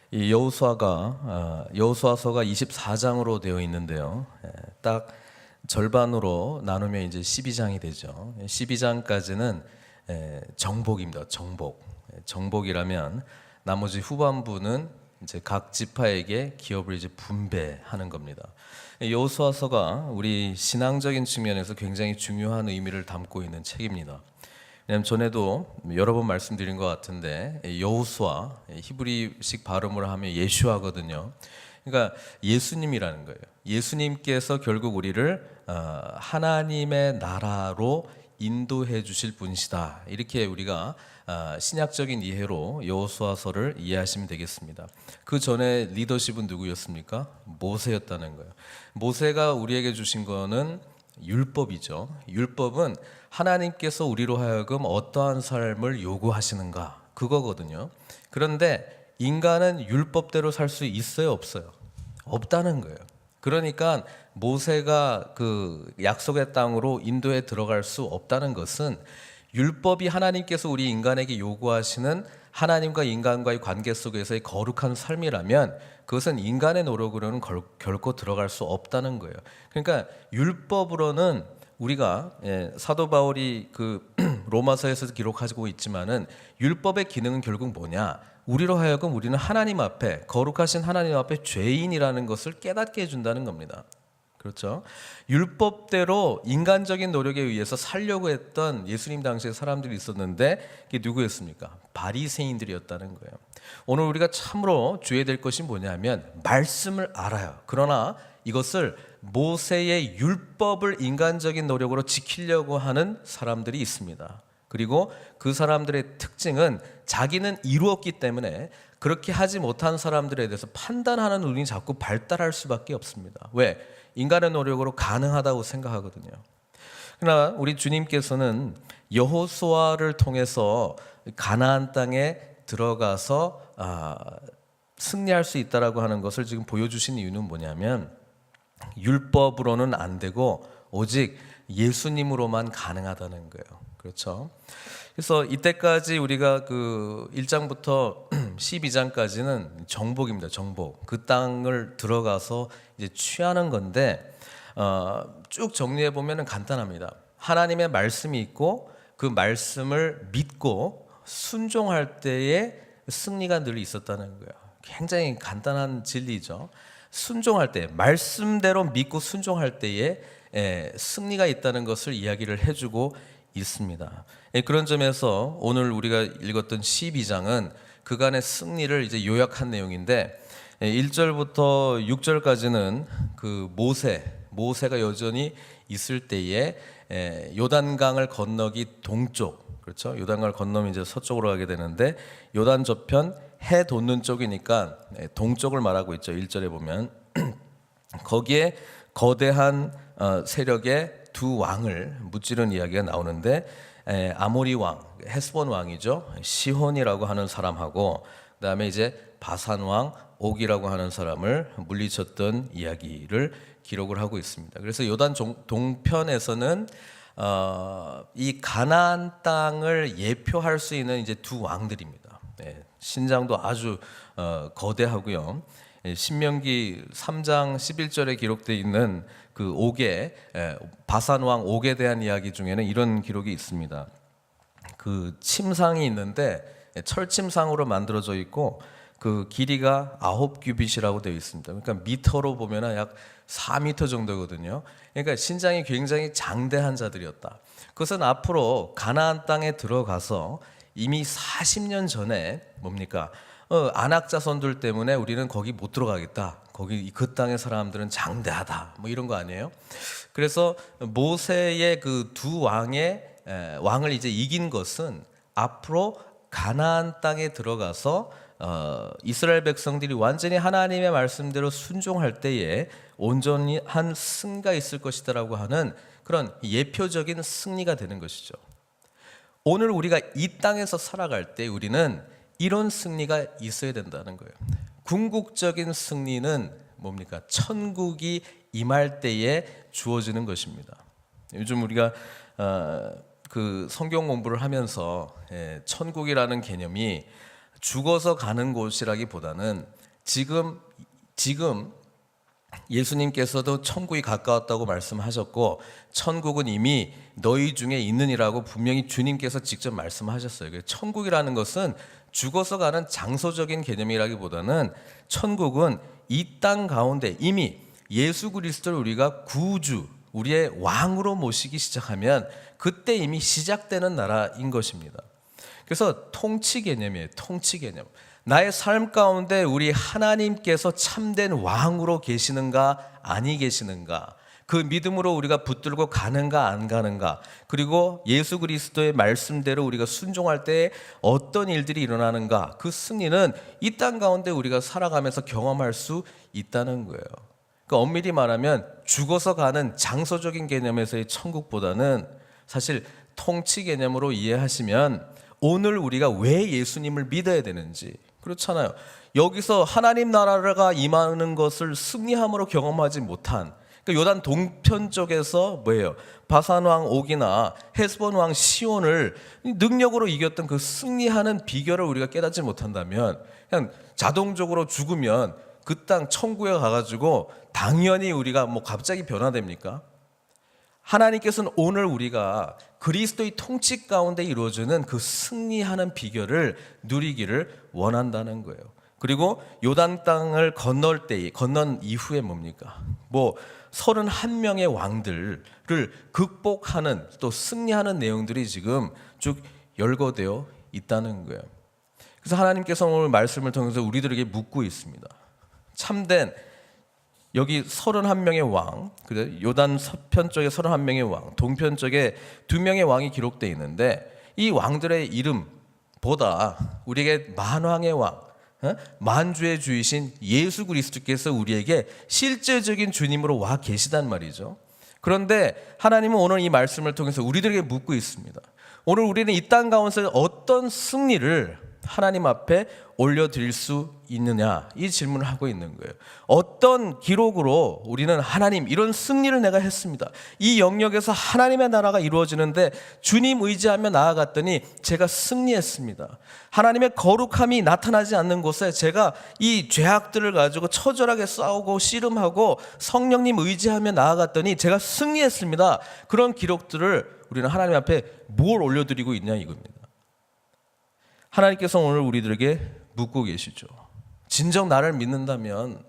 이 여호수아서가 24장으로 되어 있는데요. 딱 절반으로 나누면 이제 12장이 되죠. 12장까지는 정복입니다. 정복이라면 나머지 후반부는 이제 각 지파에게 기업을 이제 분배하는 겁니다. 여호수아서가 우리 신앙적인 측면에서 굉장히 중요한 의미를 담고 있는 책입니다. 왜냐하면 전에도 여러 번 말씀드린 것 같은데 여호수아, 히브리식 발음으로 하면 예슈아거든요. 그러니까 예수님이라는 거예요. 예수님께서 결국 우리를 하나님의 나라로 인도해 주실 분이시다. 이렇게 우리가 신약적인 이해로 여호수아서를 이해하시면 되겠습니다. 그 전에 리더십은 누구였습니까? 모세였다는 거예요. 모세가 우리에게 주신 거는 율법이죠. 율법은 하나님께서 우리로 하여금 어떠한 삶을 요구하시는가, 그거거든요. 그런데 인간은 율법대로 살 수 있어요, 없어요? 없다는 거예요. 그러니까 모세가 그 약속의 땅으로 인도에 들어갈 수 없다는 것은 율법이 하나님께서 우리 인간에게 요구하시는 하나님과 인간과의 관계 속에서의 거룩한 삶이라면 그것은 인간의 노력으로는 결코 들어갈 수 없다는 거예요. 그러니까 율법으로는 우리가 사도 바울이 그 로마서에서 기록하고 있지만은 율법의 기능은 결국 뭐냐? 우리로 하여금 우리는 하나님 앞에, 거룩하신 하나님 앞에 죄인이라는 것을 깨닫게 해준다는 겁니다. 그렇죠? 율법대로 인간적인 노력에 의해서 살려고 했던 예수님 당시에 사람들이 있었는데 그게 누구였습니까? 바리새인들이었다는 거예요. 오늘 우리가 참으로 주의해야 될 것이 뭐냐면 말씀을 알아요. 그러나 이것을 모세의 율법을 인간적인 노력으로 지키려고 하는 사람들이 있습니다. 그리고 그 사람들의 특징은 자기는 이루었기 때문에 그렇게 하지 못한 사람들에 대해서 판단하는 눈이 자꾸 발달할 수밖에 없습니다. 왜? 인간의 노력으로 가능하다고 생각하거든요. 그러나 우리 주님께서는 여호수아를 통해서 가나안 땅에 들어가서 승리할 수 있다라고 하는 것을 지금 보여주신 이유는 뭐냐면 율법으로는 안 되고 오직 예수님으로만 가능하다는 거예요. 그렇죠? 그래서 이때까지 우리가 그 1장부터 12장까지는 정복입니다. 정복. 그 땅을 들어가서 이제 취하는 건데 쭉 정리해 보면은 간단합니다. 하나님의 말씀이 있고 그 말씀을 믿고 순종할 때에 승리가 늘 있었다는 거예요. 굉장히 간단한 진리죠. 순종할 때, 말씀대로 믿고 순종할 때에 승리가 있다는 것을 이야기를 해주고 있습니다. 그런 점에서 오늘 우리가 읽었던 12장은 그간의 승리를 이제 요약한 내용인데 1절부터 6절까지는 그 모세가 여전히 있을 때에 요단강을 건너기 동쪽, 그렇죠? 요단강을 건너면 이제 서쪽으로 가게 되는데 요단 저편 해 돋는 쪽이니까 동쪽을 말하고 있죠. 1절에 보면 거기에 거대한 세력의 두 왕을 무찌른 이야기가 나오는데 아모리 왕, 헤스본 왕이죠. 시혼이라고 하는 사람하고 그다음에 이제 바산 왕 옥이라고 하는 사람을 물리쳤던 이야기를 기록을 하고 있습니다. 그래서 요단 동편에서는 이 가나안 땅을 예표할 수 있는 이제 두 왕들입니다. 신장도 아주 거대하고요. 신명기 3장 11절에 기록되어 있는 그 옥의 바산 왕 옥에 대한 이야기 중에는 이런 기록이 있습니다. 그 침상이 있는데 철침상으로 만들어져 있고 그 길이가 9규빗이라고 되어 있습니다. 그러니까 미터로 보면 약 4미터 정도거든요. 그러니까 신장이 굉장히 장대한 자들이었다. 그것은 앞으로 가나안 땅에 들어가서 이미 40년 전에 뭡니까? 안악 자손들 때문에 우리는 거기 못 들어가겠다. 거기 그 땅의 사람들은 장대하다. 뭐 이런 거 아니에요? 그래서 모세의 그 두 왕을 이제 이긴 것은 앞으로 가나안 땅에 들어가서 이스라엘 백성들이 완전히 하나님의 말씀대로 순종할 때에 온전히 한 승가 있을 것이다라고 하는 그런 예표적인 승리가 되는 것이죠. 오늘 우리가 이 땅에서 살아갈 때 우리는 이런 승리가 있어야 된다는 거예요. 궁극적인 승리는 뭡니까? 천국이 임할 때에 주어지는 것입니다. 요즘 우리가 그 성경 공부를 하면서 천국이라는 개념이 죽어서 가는 곳이라기보다는 지금 예수님께서도 천국이 가까웠다고 말씀하셨고 천국은 이미 너희 중에 있느니라고 분명히 주님께서 직접 말씀하셨어요. 천국이라는 것은 죽어서 가는 장소적인 개념이라기보다는 천국은 이 땅 가운데 이미 예수 그리스도를 우리가 구주, 우리의 왕으로 모시기 시작하면 그때 이미 시작되는 나라인 것입니다. 그래서 통치 개념이에요. 통치 개념. 나의 삶 가운데 우리 하나님께서 참된 왕으로 계시는가 아니 계시는가, 그 믿음으로 우리가 붙들고 가는가 안 가는가, 그리고 예수 그리스도의 말씀대로 우리가 순종할 때 어떤 일들이 일어나는가, 그 승리는 이 땅 가운데 우리가 살아가면서 경험할 수 있다는 거예요. 그러니까 엄밀히 말하면 죽어서 가는 장소적인 개념에서의 천국보다는 사실 통치 개념으로 이해하시면 오늘 우리가 왜 예수님을 믿어야 되는지, 그렇잖아요. 여기서 하나님 나라가 임하는 것을 승리함으로 경험하지 못한, 그러니까 요단 동편 쪽에서 뭐예요? 바산 왕 옥이나 헤스본 왕 시온을 능력으로 이겼던 그 승리하는 비결을 우리가 깨닫지 못한다면 그냥 자동적으로 죽으면 그 땅 천국에 가가지고 당연히 우리가 뭐 갑자기 변화됩니까? 하나님께서는 오늘 우리가 그리스도의 통치 가운데 이루어지는 그 승리하는 비결을 누리기를 원한다는 거예요. 그리고 요단 땅을 건넌 이후에 뭡니까? 31명의 왕들을 극복하는, 또 승리하는 내용들이 지금 쭉 열거되어 있다는 거예요. 그래서 하나님께서 오늘 말씀을 통해서 우리들에게 묻고 있습니다. 참된 여기 31명의 왕, 요단 서편 쪽에 31명의 왕, 동편 쪽에 2명의 왕이 기록되어 있는데 이 왕들의 이름보다 우리에게 만왕의 왕, 만주의 주이신 예수 그리스도께서 우리에게 실제적인 주님으로 와 계시단 말이죠. 그런데 하나님은 오늘 이 말씀을 통해서 우리들에게 묻고 있습니다. 오늘 우리는 이 땅 가운데 어떤 승리를 하나님 앞에 올려드릴 수 있느냐, 이 질문을 하고 있는 거예요. 어떤 기록으로 우리는 하나님 이런 승리를 내가 했습니다, 이 영역에서 하나님의 나라가 이루어지는데 주님 의지하며 나아갔더니 제가 승리했습니다, 하나님의 거룩함이 나타나지 않는 곳에 제가 이 죄악들을 가지고 처절하게 싸우고 씨름하고 성령님 의지하며 나아갔더니 제가 승리했습니다. 그런 기록들을 우리는 하나님 앞에 뭘 올려드리고 있냐 이겁니다. 하나님께서 오늘 우리들에게 묻고 계시죠. 진정 나를 믿는다면,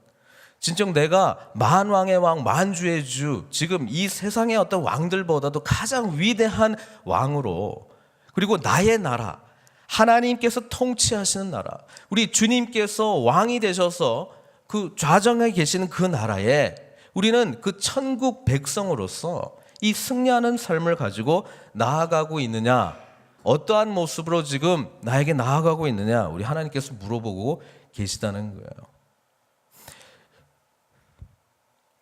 진정 내가 만왕의 왕, 만주의 주, 지금 이 세상의 어떤 왕들보다도 가장 위대한 왕으로, 그리고 나의 나라, 하나님께서 통치하시는 나라, 우리 주님께서 왕이 되셔서 그 좌정에 계시는 그 나라에 우리는 그 천국 백성으로서 이 승리하는 삶을 가지고 나아가고 있느냐, 어떠한 모습으로 지금 나에게 나아가고 있느냐, 우리 하나님께서 물어보고 계시다는 거예요.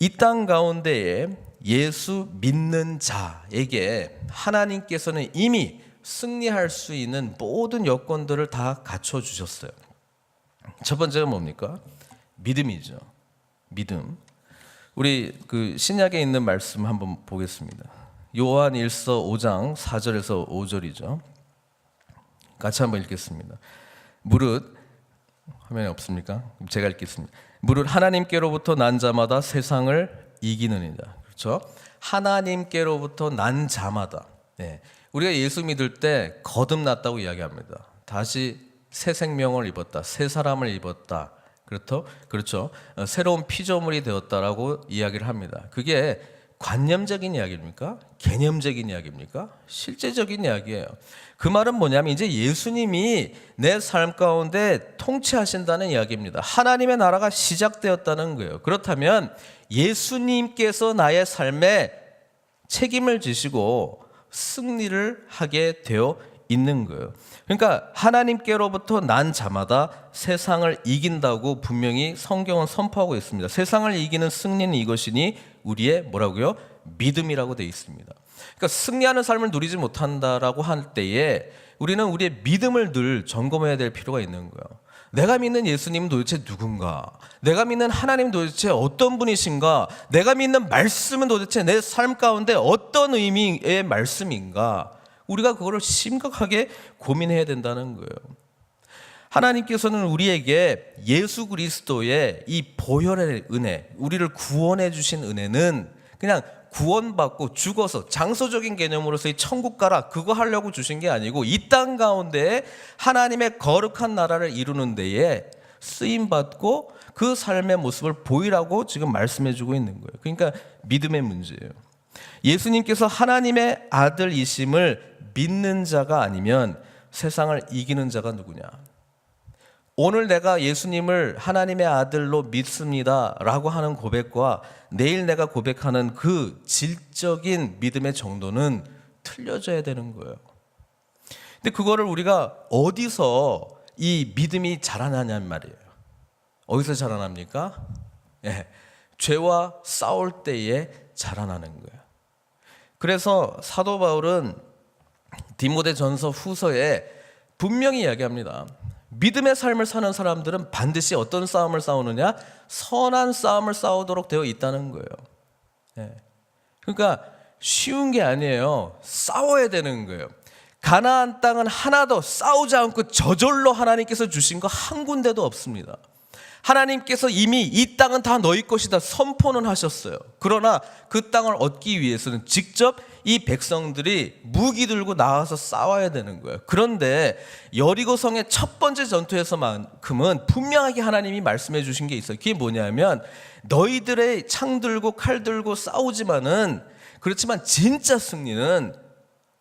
이 땅 가운데에 예수 믿는 자에게 하나님께서는 이미 승리할 수 있는 모든 여건들을 다 갖춰주셨어요. 첫 번째가 뭡니까? 믿음이죠. 믿음. 우리 그 신약에 있는 말씀 한번 보겠습니다. 요한 1서 5장 4절에서 5절이죠. 같이 한번 읽겠습니다. 무릇, 화면에 없습니까? 제가 읽겠습니다. 무릇 하나님께로부터 난 자마다 세상을 이기느니라. 그렇죠? 하나님께로부터 난 자마다. 네. 우리가 예수 믿을 때 거듭났다고 이야기합니다. 다시 새 생명을 입었다, 새 사람을 입었다. 그렇죠? 새로운 피조물이 되었다라고 이야기를 합니다. 그게 관념적인 이야기입니까? 개념적인 이야기입니까? 실제적인 이야기예요. 그 말은 뭐냐면 이제 예수님이 내 삶 가운데 통치하신다는 이야기입니다. 하나님의 나라가 시작되었다는 거예요. 그렇다면 예수님께서 나의 삶에 책임을 지시고 승리를 하게 되어 있는 거예요. 그러니까 하나님께로부터 난 자마다 세상을 이긴다고 분명히 성경은 선포하고 있습니다. 세상을 이기는 승리는 이것이니 우리의 뭐라고요? 믿음이라고 되어 있습니다. 그러니까 승리하는 삶을 누리지 못한다라고 할 때에 우리는 우리의 믿음을 늘 점검해야 될 필요가 있는 거예요. 내가 믿는 예수님은 도대체 누군가? 내가 믿는 하나님은 도대체 어떤 분이신가? 내가 믿는 말씀은 도대체 내 삶 가운데 어떤 의미의 말씀인가? 우리가 그거를 심각하게 고민해야 된다는 거예요. 하나님께서는 우리에게 예수 그리스도의 이 보혈의 은혜, 우리를 구원해 주신 은혜는 그냥 구원받고 죽어서 장소적인 개념으로서의 천국 가라 그거 하려고 주신 게 아니고 이 땅 가운데 하나님의 거룩한 나라를 이루는 데에 쓰임받고 그 삶의 모습을 보이라고 지금 말씀해 주고 있는 거예요. 그러니까 믿음의 문제예요. 예수님께서 하나님의 아들이심을 믿는 자가 아니면 세상을 이기는 자가 누구냐? 오늘 내가 예수님을 하나님의 아들로 믿습니다 라고 하는 고백과 내일 내가 고백하는 그 질적인 믿음의 정도는 틀려져야 되는 거예요. 근데 그거를 우리가 어디서 이 믿음이 자라나냐는 말이에요. 어디서 자라납니까? 예, 죄와 싸울 때에 자라나는 거예요. 그래서 사도 바울은 디모데전서 후서에 분명히 이야기합니다. 믿음의 삶을 사는 사람들은 반드시 어떤 싸움을 싸우느냐? 선한 싸움을 싸우도록 되어 있다는 거예요. 예. 그러니까 쉬운 게 아니에요. 싸워야 되는 거예요. 가나안 땅은 하나도 싸우지 않고 저절로 하나님께서 주신 거 한 군데도 없습니다. 하나님께서 이미 이 땅은 다 너희 것이다 선포는 하셨어요. 그러나 그 땅을 얻기 위해서는 직접 이 백성들이 무기 들고 나와서 싸워야 되는 거예요. 그런데 여리고성의 첫 번째 전투에서만큼은 분명하게 하나님이 말씀해 주신 게 있어요. 그게 뭐냐면 너희들의 창 들고 칼 들고 싸우지만은 그렇지만 진짜 승리는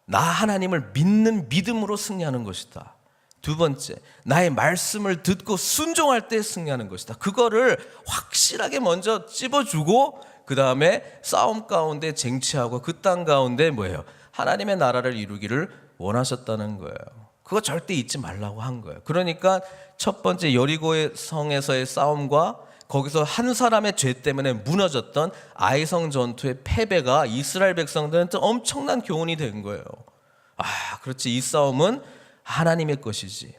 나 하나님을 믿는 믿음으로 승리하는 것이다. 두 번째, 나의 말씀을 듣고 순종할 때 승리하는 것이다. 그거를 확실하게 먼저 찝어주고 그 다음에 싸움 가운데 쟁취하고 그 땅 가운데 뭐예요? 하나님의 나라를 이루기를 원하셨다는 거예요. 그거 절대 잊지 말라고 한 거예요. 그러니까 첫 번째 여리고의 성에서의 싸움과 거기서 한 사람의 죄 때문에 무너졌던 아이성 전투의 패배가 이스라엘 백성들한테 엄청난 교훈이 된 거예요. 아, 그렇지. 이 싸움은 하나님의 것이지.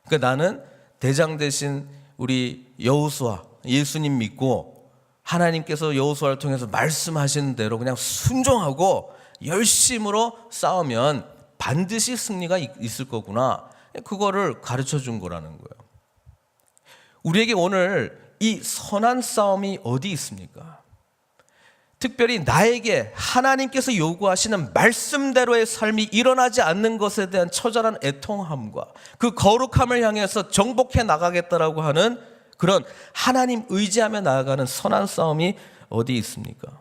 그러니까 나는 대장 대신 우리 여호수아 예수님 믿고 하나님께서 여호수아를 통해서 말씀하시는 대로 그냥 순종하고 열심으로 싸우면 반드시 승리가 있을 거구나. 그거를 가르쳐 준 거라는 거예요. 우리에게 오늘 이 선한 싸움이 어디 있습니까? 특별히 나에게 하나님께서 요구하시는 말씀대로의 삶이 일어나지 않는 것에 대한 처절한 애통함과 그 거룩함을 향해서 정복해 나가겠다라고 하는 그런 하나님 의지하며 나아가는 선한 싸움이 어디 있습니까?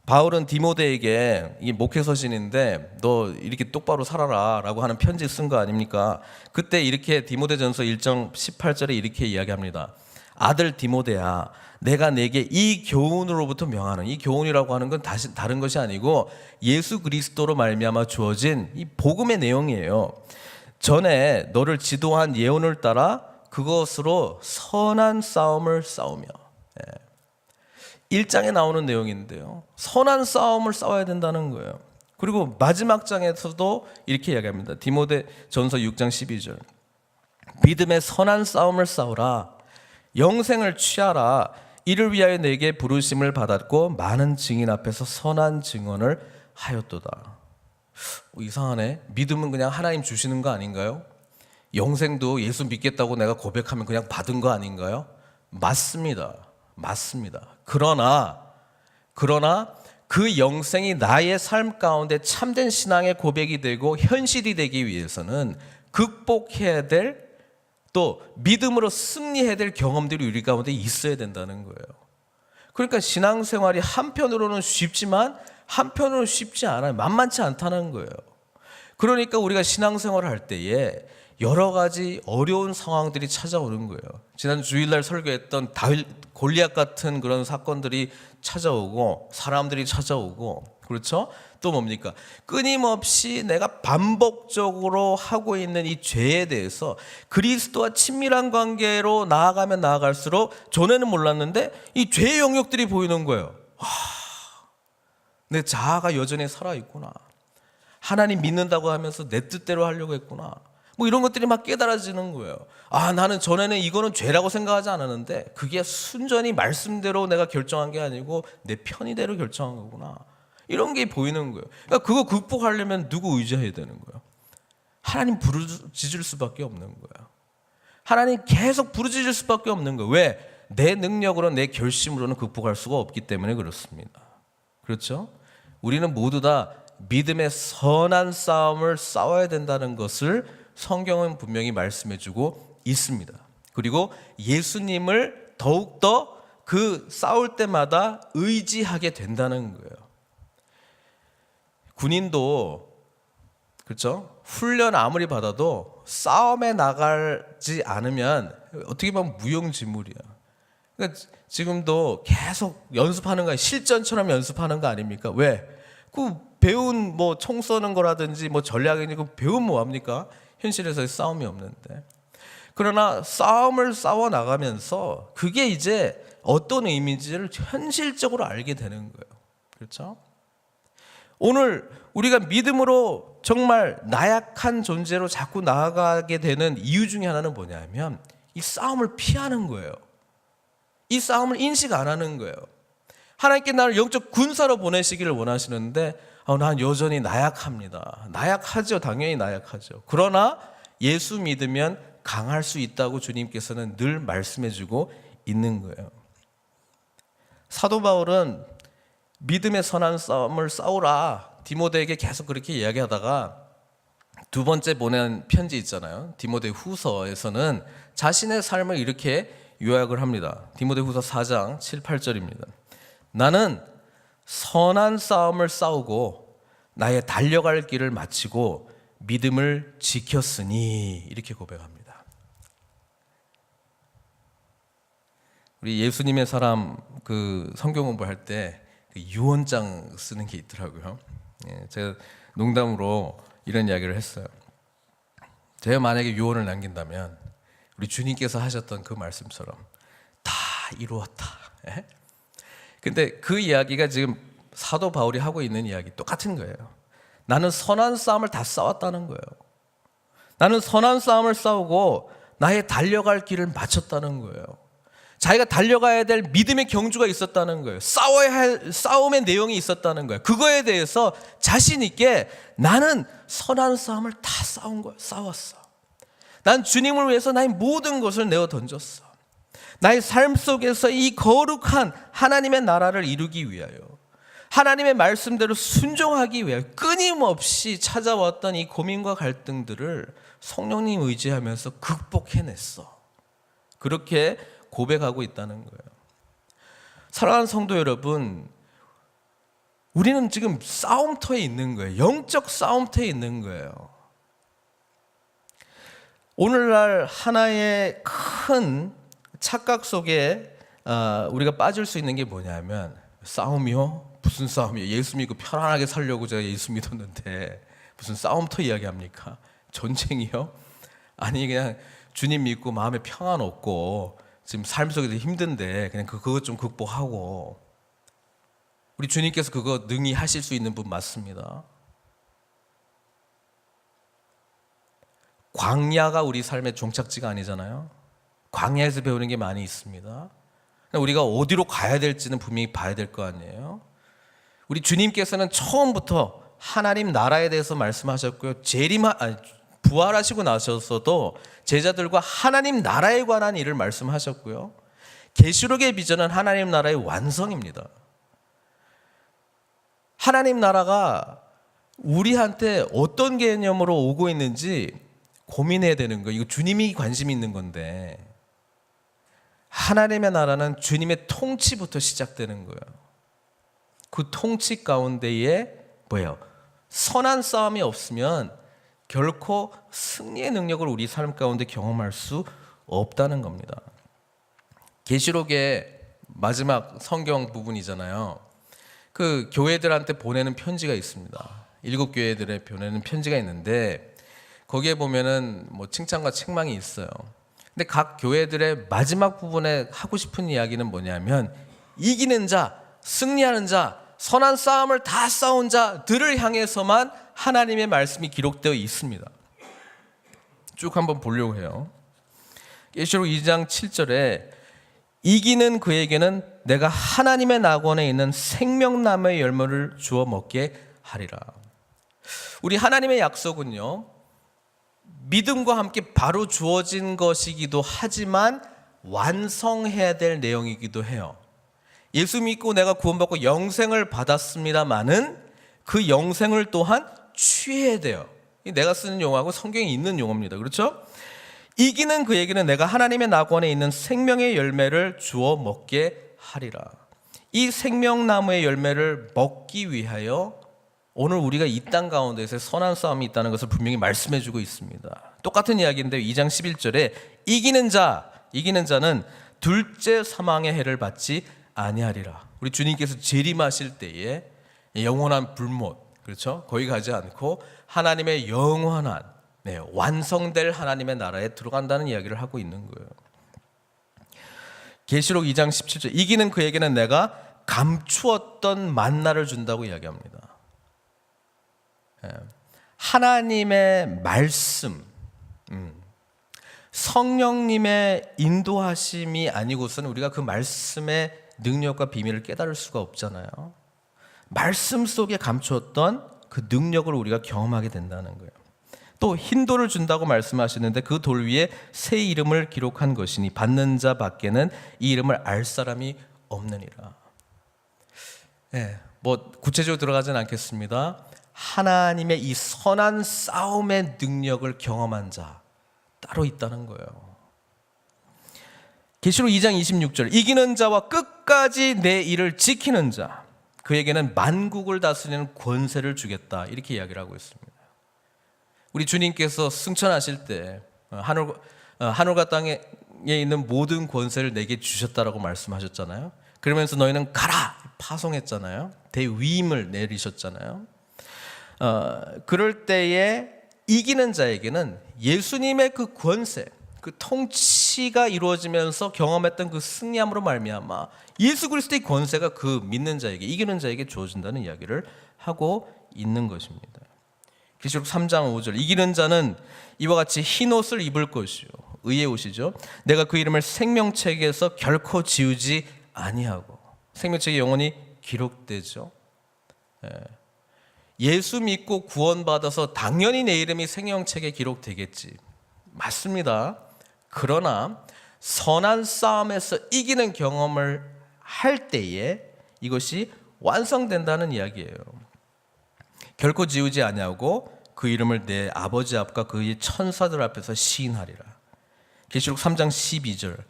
바울은 디모데에게 이게 목회서신인데 너 이렇게 똑바로 살아라 라고 하는 편지 쓴 거 아닙니까? 그때 이렇게 디모데전서 1장 18절에 이렇게 이야기합니다. 아들 디모데야, 내가 내게 이 교훈으로부터 명하는, 이 교훈이라고 하는 건 다른 것이 아니고 예수 그리스도로 말미암아 주어진 이 복음의 내용이에요. 전에 너를 지도한 예언을 따라 그것으로 선한 싸움을 싸우며. 1장에 나오는 내용인데요. 선한 싸움을 싸워야 된다는 거예요. 그리고 마지막 장에서도 이렇게 이야기합니다. 디모데전서 6장 12절. 믿음의 선한 싸움을 싸우라. 영생을 취하라. 이를 위하여 내게 부르심을 받았고 많은 증인 앞에서 선한 증언을 하였도다. 이상하네. 믿음은 그냥 하나님 주시는 거 아닌가요? 영생도 예수 믿겠다고 내가 고백하면 그냥 받은 거 아닌가요? 맞습니다. 그러나 그 영생이 나의 삶 가운데 참된 신앙의 고백이 되고 현실이 되기 위해서는 극복해야 될 또 믿음으로 승리해야 될 경험들이 우리 가운데 있어야 된다는 거예요. 그러니까 신앙생활이 한편으로는 쉽지만 한편으로는 쉽지 않아요. 만만치 않다는 거예요. 그러니까 우리가 신앙생활을 할 때에 여러 가지 어려운 상황들이 찾아오는 거예요. 지난 주일날 설교했던 다윗 골리앗 같은 그런 사건들이 찾아오고 사람들이 찾아오고, 그렇죠? 또 뭡니까? 끊임없이 내가 반복적으로 하고 있는 이 죄에 대해서 그리스도와 친밀한 관계로 나아가면 나아갈수록 전에는 몰랐는데 이 죄의 영역들이 보이는 거예요. 내 자아가 여전히 살아있구나. 하나님 믿는다고 하면서 내 뜻대로 하려고 했구나. 뭐 이런 것들이 막 깨달아지는 거예요. 아, 나는 전에는 이거는 죄라고 생각하지 않았는데 그게 순전히 말씀대로 내가 결정한 게 아니고 내 편의대로 결정한 거구나. 이런 게 보이는 거예요. 그러니까 그거 극복하려면 누구 의지해야 되는 거예요? 하나님 부르짖을 수밖에 없는 거예요. 하나님 계속 부르짖을 수밖에 없는 거예요. 왜? 내 능력으로 내 결심으로는 극복할 수가 없기 때문에 그렇습니다. 그렇죠? 우리는 모두 다 믿음의 선한 싸움을 싸워야 된다는 것을 성경은 분명히 말씀해주고 있습니다. 그리고 예수님을 더욱더 그 싸울 때마다 의지하게 된다는 거예요. 군인도 그렇죠? 훈련 아무리 받아도 싸움에 나가지 않으면 어떻게 보면 무용지물이야. 그러니까 지금도 계속 연습하는 거야. 실전처럼 연습하는 거 아닙니까? 왜? 그 배운 뭐 총 쏘는 거라든지 뭐 전략이니 그 배운 뭐 합니까? 현실에서의 싸움이 없는데. 그러나 싸움을 싸워 나가면서 그게 이제 어떤 의미인지를 현실적으로 알게 되는 거예요. 그렇죠? 오늘 우리가 믿음으로 정말 나약한 존재로 자꾸 나아가게 되는 이유 중에 하나는 뭐냐면 이 싸움을 피하는 거예요. 이 싸움을 인식 안 하는 거예요. 하나님께 나를 영적 군사로 보내시기를 원하시는데 난 여전히 나약합니다. 나약하죠. 당연히 나약하죠. 그러나 예수 믿으면 강할 수 있다고 주님께서는 늘 말씀해주고 있는 거예요. 사도 바울은 믿음의 선한 싸움을 싸우라 디모데에게 계속 그렇게 이야기하다가 두 번째 보낸 편지 있잖아요. 디모데 후서에서는 자신의 삶을 이렇게 요약을 합니다. 디모데 후서 4장 7, 8절입니다. 나는 선한 싸움을 싸우고 나의 달려갈 길을 마치고 믿음을 지켰으니 이렇게 고백합니다. 우리 예수님의 사람 그 성경 공부할 때 유언장 쓰는 게 있더라고요. 제가 농담으로 이런 이야기를 했어요. 제가 만약에 유언을 남긴다면 우리 주님께서 하셨던 그 말씀처럼 다 이루었다. 근데 그 이야기가 지금 사도 바울이 하고 있는 이야기 똑같은 거예요. 나는 선한 싸움을 다 싸웠다는 거예요. 나는 선한 싸움을 싸우고 나의 달려갈 길을 마쳤다는 거예요. 자기가 달려가야 될 믿음의 경주가 있었다는 거예요. 싸워야 할 싸움의 내용이 있었다는 거예요. 그거에 대해서 자신 있게 나는 선한 싸움을 다 싸운 거예요. 싸웠어. 난 주님을 위해서 나의 모든 것을 내어 던졌어. 나의 삶 속에서 이 거룩한 하나님의 나라를 이루기 위하여 하나님의 말씀대로 순종하기 위하여 끊임없이 찾아왔던 이 고민과 갈등들을 성령님 의지하면서 극복해냈어. 그렇게 고백하고 있다는 거예요. 사랑하는 성도 여러분, 우리는 지금 싸움터에 있는 거예요. 영적 싸움터에 있는 거예요. 오늘날 하나의 큰 착각 속에 우리가 빠질 수 있는 게 뭐냐면 싸움이요? 무슨 싸움이요? 예수 믿고 편안하게 살려고 제가 예수 믿었는데 무슨 싸움터 이야기합니까? 전쟁이요? 아니 그냥 주님 믿고 마음에 평안 없고 지금 삶 속에서 힘든데 그냥 그것 좀 극복하고 우리 주님께서 그거 능히 하실 수 있는 분 맞습니다. 광야가 우리 삶의 종착지가 아니잖아요. 광야에서 배우는 게 많이 있습니다. 우리가 어디로 가야 될지는 분명히 봐야 될 거 아니에요. 우리 주님께서는 처음부터 하나님 나라에 대해서 말씀하셨고요. 부활하시고 나셔서도 제자들과 하나님 나라에 관한 일을 말씀하셨고요. 계시록의 비전은 하나님 나라의 완성입니다. 하나님 나라가 우리한테 어떤 개념으로 오고 있는지 고민해야 되는 거예요. 이거 주님이 관심 있는 건데 하나님의 나라는 주님의 통치부터 시작되는 거예요. 그 통치 가운데에 뭐예요? 선한 싸움이 없으면 결코 승리의 능력을 우리 삶 가운데 경험할 수 없다는 겁니다. 계시록의 마지막 성경 부분이잖아요. 그 교회들한테 보내는 편지가 있습니다. 7 교회들에 보내는 편지가 있는데 거기에 보면은 뭐 칭찬과 책망이 있어요. 근데 각 교회들의 마지막 부분에 하고 싶은 이야기는 뭐냐면 이기는 자, 승리하는 자, 선한 싸움을 다 싸운 자들을 향해서만 하나님의 말씀이 기록되어 있습니다. 쭉 한번 보려고 해요. 계시록 2장 7절에 이기는 그에게는 내가 하나님의 낙원에 있는 생명나무의 열매를 주어 먹게 하리라. 우리 하나님의 약속은요, 믿음과 함께 바로 주어진 것이기도 하지만 완성해야 될 내용이기도 해요. 예수 믿고 내가 구원받고 영생을 받았습니다마는 그 영생을 또한 취해야 돼요. 내가 쓰는 용어하고 성경에 있는 용어입니다. 그렇죠? 이기는 그에게는 내가 하나님의 낙원에 있는 생명의 열매를 주어 먹게 하리라. 이 생명나무의 열매를 먹기 위하여 오늘 우리가 이 땅 가운데서 선한 싸움이 있다는 것을 분명히 말씀해 주고 있습니다. 똑같은 이야기인데 2장 11절에 이기는 자는 둘째 사망의 해를 받지 아니하리라. 우리 주님께서 재림하실 때에 영원한 불못, 그렇죠? 거기 가지 않고 하나님의 영원한 완성될 하나님의 나라에 들어간다는 이야기를 하고 있는 거예요. 계시록 2장 17절 이기는 그에게는 내가 감추었던 만나를 준다고 이야기합니다. 하나님의 말씀, 성령님의 인도하심이 아니고서는 우리가 그 말씀의 능력과 비밀을 깨달을 수가 없잖아요. 말씀 속에 감추었던 그 능력을 우리가 경험하게 된다는 거예요. 또 흰돌을 준다고 말씀하시는데 그 돌 위에 새 이름을 기록한 것이니 받는 자 밖에는 이 이름을 알 사람이 없느니라. 뭐 구체적으로 들어가진 않겠습니다. 하나님의 이 선한 싸움의 능력을 경험한 자 따로 있다는 거예요. 계시록 2장 26절 이기는 자와 끝까지 내 일을 지키는 자 그에게는 만국을 다스리는 권세를 주겠다 이렇게 이야기를 하고 있습니다. 우리 주님께서 승천하실 때 하늘과 땅에 있는 모든 권세를 내게 주셨다라고 말씀하셨잖아요. 그러면서 너희는 가라 파송했잖아요. 대위임을 내리셨잖아요. 그럴 때에 이기는 자에게는 예수님의 그 권세, 그 통치가 이루어지면서 경험했던 그 승리함으로 말미암아 예수 그리스도의 권세가 그 믿는 자에게 이기는 자에게 주어진다는 이야기를 하고 있는 것입니다. 계시록 3장 5절 이기는 자는 이와 같이 흰 옷을 입을 것이요 의의 옷이죠. 내가 그 이름을 생명책에서 결코 지우지 아니하고 생명책에 영원히 기록되죠. 예수 믿고 구원받아서 당연히 내 이름이 생명책에 기록되겠지. 맞습니다. 그러나 선한 싸움에서 이기는 경험을 할 때에 이것이 완성된다는 이야기예요. 결코 지우지 아니하고 그 이름을 내 아버지 앞과 그의 천사들 앞에서 시인하리라. 계시록 3장 12절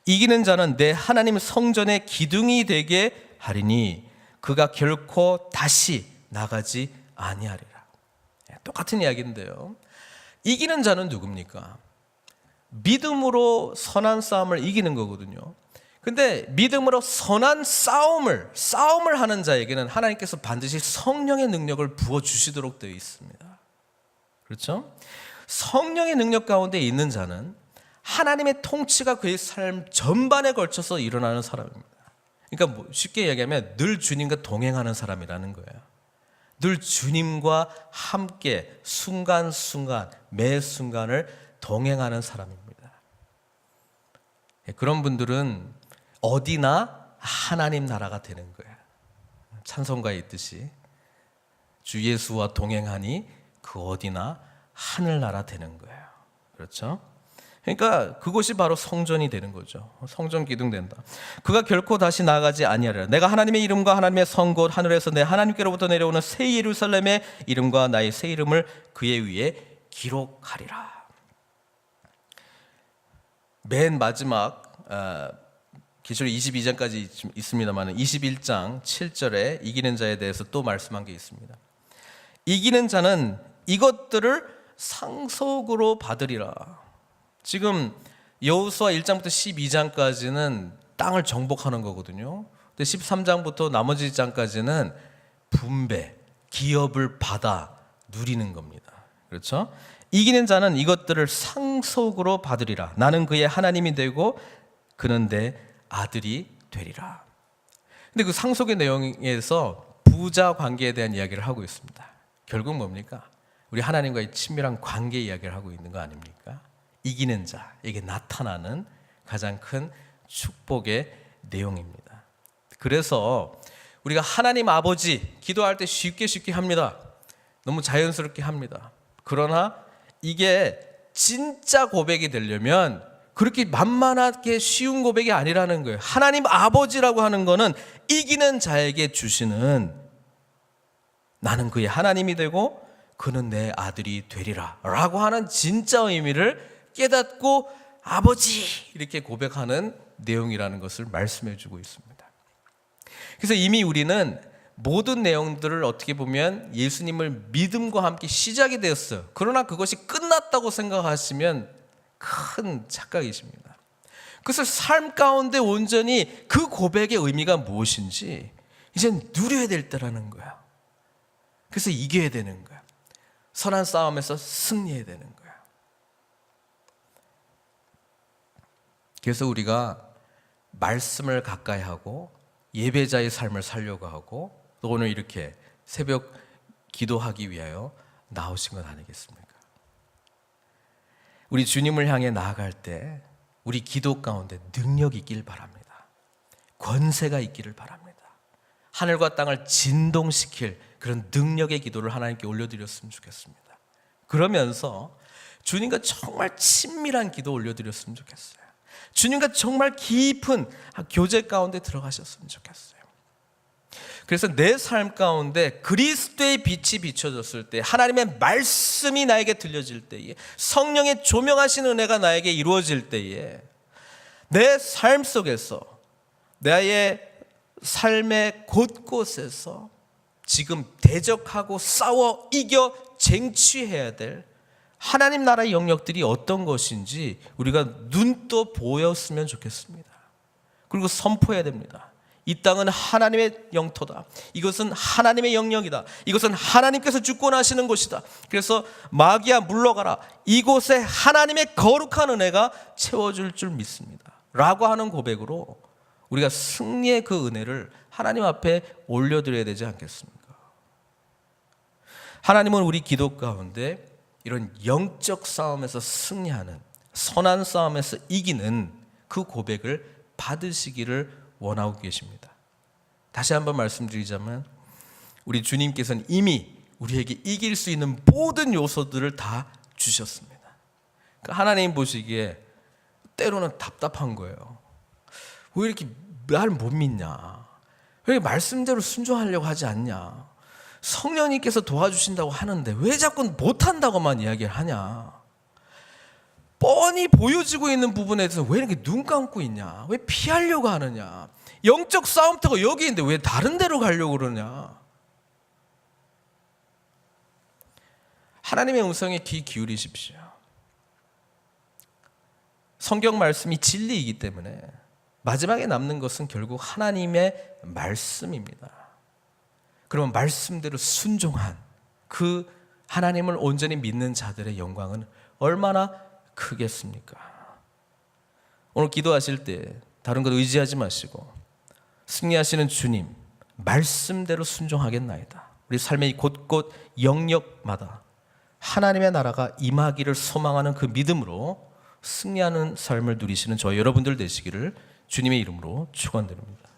이기는 자는 내 하나님 성전의 기둥이 되게 하리니 그가 결코 다시 나가지 아니하리라. 똑같은 이야기인데요. 이기는 자는 누굽니까? 믿음으로 선한 싸움을 이기는 거거든요. 근데 믿음으로 선한 싸움을 하는 자에게는 하나님께서 반드시 성령의 능력을 부어주시도록 되어 있습니다. 그렇죠? 성령의 능력 가운데 있는 자는 하나님의 통치가 그의 삶 전반에 걸쳐서 일어나는 사람입니다. 그러니까 뭐 쉽게 얘기하면 늘 주님과 동행하는 사람이라는 거예요. 늘 주님과 함께 순간순간 매 순간을 동행하는 사람입니다. 그런 분들은 어디나 하나님 나라가 되는 거예요. 찬송가에 있듯이 주 예수와 동행하니 그 어디나 하늘나라 되는 거예요. 그렇죠? 그러니까 그것이 바로 성전이 되는 거죠. 성전 기둥 된다. 그가 결코 다시 나가지 아니하리라. 내가 하나님의 이름과 하나님의 성 곧 하늘에서 내 하나님께로부터 내려오는 새 예루살렘의 이름과 나의 새 이름을 그의 위에 기록하리라. 맨 마지막 계시록 22장까지 있습니다만 21장 7절에 이기는 자에 대해서 또 말씀한 게 있습니다. 이기는 자는 이것들을 상속으로 받으리라. 지금 여호수아 1장부터 12장까지는 땅을 정복하는 거거든요. 근데 13장부터 나머지 장까지는 분배, 기업을 받아 누리는 겁니다. 그렇죠? 이기는 자는 이것들을 상속으로 받으리라. 나는 그의 하나님이 되고 그는 내 아들이 되리라. 근데 그 상속의 내용에서 부자 관계에 대한 이야기를 하고 있습니다. 결국 뭡니까? 우리 하나님과의 친밀한 관계 이야기를 하고 있는 거 아닙니까? 이기는 자에게 나타나는 가장 큰 축복의 내용입니다. 그래서 우리가 하나님 아버지 기도할 때 쉽게 합니다. 너무 자연스럽게 합니다. 그러나 이게 진짜 고백이 되려면 그렇게 만만하게 쉬운 고백이 아니라는 거예요. 하나님 아버지라고 하는 거는 이기는 자에게 주시는, 나는 그의 하나님이 되고 그는 내 아들이 되리라 라고 하는 진짜 의미를 깨닫고 아버지 이렇게 고백하는 내용이라는 것을 말씀해 주고 있습니다. 그래서 이미 우리는 모든 내용들을 어떻게 보면 예수님을 믿음과 함께 시작이 되었어요. 그러나 그것이 끝났다고 생각하시면 큰 착각이십니다. 그것을 삶 가운데 온전히 그 고백의 의미가 무엇인지 이젠 누려야 될 때라는 거야. 그래서 이겨야 되는 거야. 선한 싸움에서 승리해야 되는 거야. 그래서 우리가 말씀을 가까이 하고 예배자의 삶을 살려고 하고 또 오늘 이렇게 새벽 기도하기 위하여 나오신 것 아니겠습니까? 우리 주님을 향해 나아갈 때 우리 기도 가운데 능력이 있길 바랍니다. 권세가 있기를 바랍니다. 하늘과 땅을 진동시킬 그런 능력의 기도를 하나님께 올려드렸으면 좋겠습니다. 그러면서 주님과 정말 친밀한 기도 올려드렸으면 좋겠어요. 주님과 정말 깊은 교제 가운데 들어가셨으면 좋겠어요. 그래서 내 삶 가운데 그리스도의 빛이 비춰졌을 때, 하나님의 말씀이 나에게 들려질 때에, 성령의 조명하신 은혜가 나에게 이루어질 때에 내 삶 속에서, 나의 삶의 곳곳에서 지금 대적하고 싸워 이겨 쟁취해야 될 하나님 나라의 영역들이 어떤 것인지 우리가 눈떠 보였으면 좋겠습니다. 그리고 선포해야 됩니다. 이 땅은 하나님의 영토다. 이것은 하나님의 영역이다. 이것은 하나님께서 주권하시는 곳이다. 그래서 마귀야 물러가라. 이곳에 하나님의 거룩한 은혜가 채워줄 줄 믿습니다. 라고 하는 고백으로 우리가 승리의 그 은혜를 하나님 앞에 올려드려야 되지 않겠습니까? 하나님은 우리 기도 가운데 이런 영적 싸움에서 승리하는, 선한 싸움에서 이기는 그 고백을 받으시기를 원하고 계십니다. 다시 한번 말씀드리자면 우리 주님께서는 이미 우리에게 이길 수 있는 모든 요소들을 다 주셨습니다. 그러니까 하나님 보시기에 때로는 답답한 거예요. 왜 이렇게 날 못 믿냐? 왜 말씀대로 순종하려고 하지 않냐? 성령님께서 도와주신다고 하는데 왜 자꾸 못한다고만 이야기를 하냐? 뻔히 보여지고 있는 부분에 대해서 왜 이렇게 눈 감고 있냐? 왜 피하려고 하느냐? 영적 싸움터가 여기 있는데 왜 다른 데로 가려고 그러냐? 하나님의 음성에 귀 기울이십시오. 성경 말씀이 진리이기 때문에 마지막에 남는 것은 결국 하나님의 말씀입니다. 그러면 말씀대로 순종한 그 하나님을 온전히 믿는 자들의 영광은 얼마나 크겠습니까? 오늘 기도하실 때 다른 것 의지하지 마시고 승리하시는 주님 말씀대로 순종하겠나이다. 우리 삶의 곳곳 영역마다 하나님의 나라가 임하기를 소망하는 그 믿음으로 승리하는 삶을 누리시는 저희 여러분들 되시기를 주님의 이름으로 축원드립니다.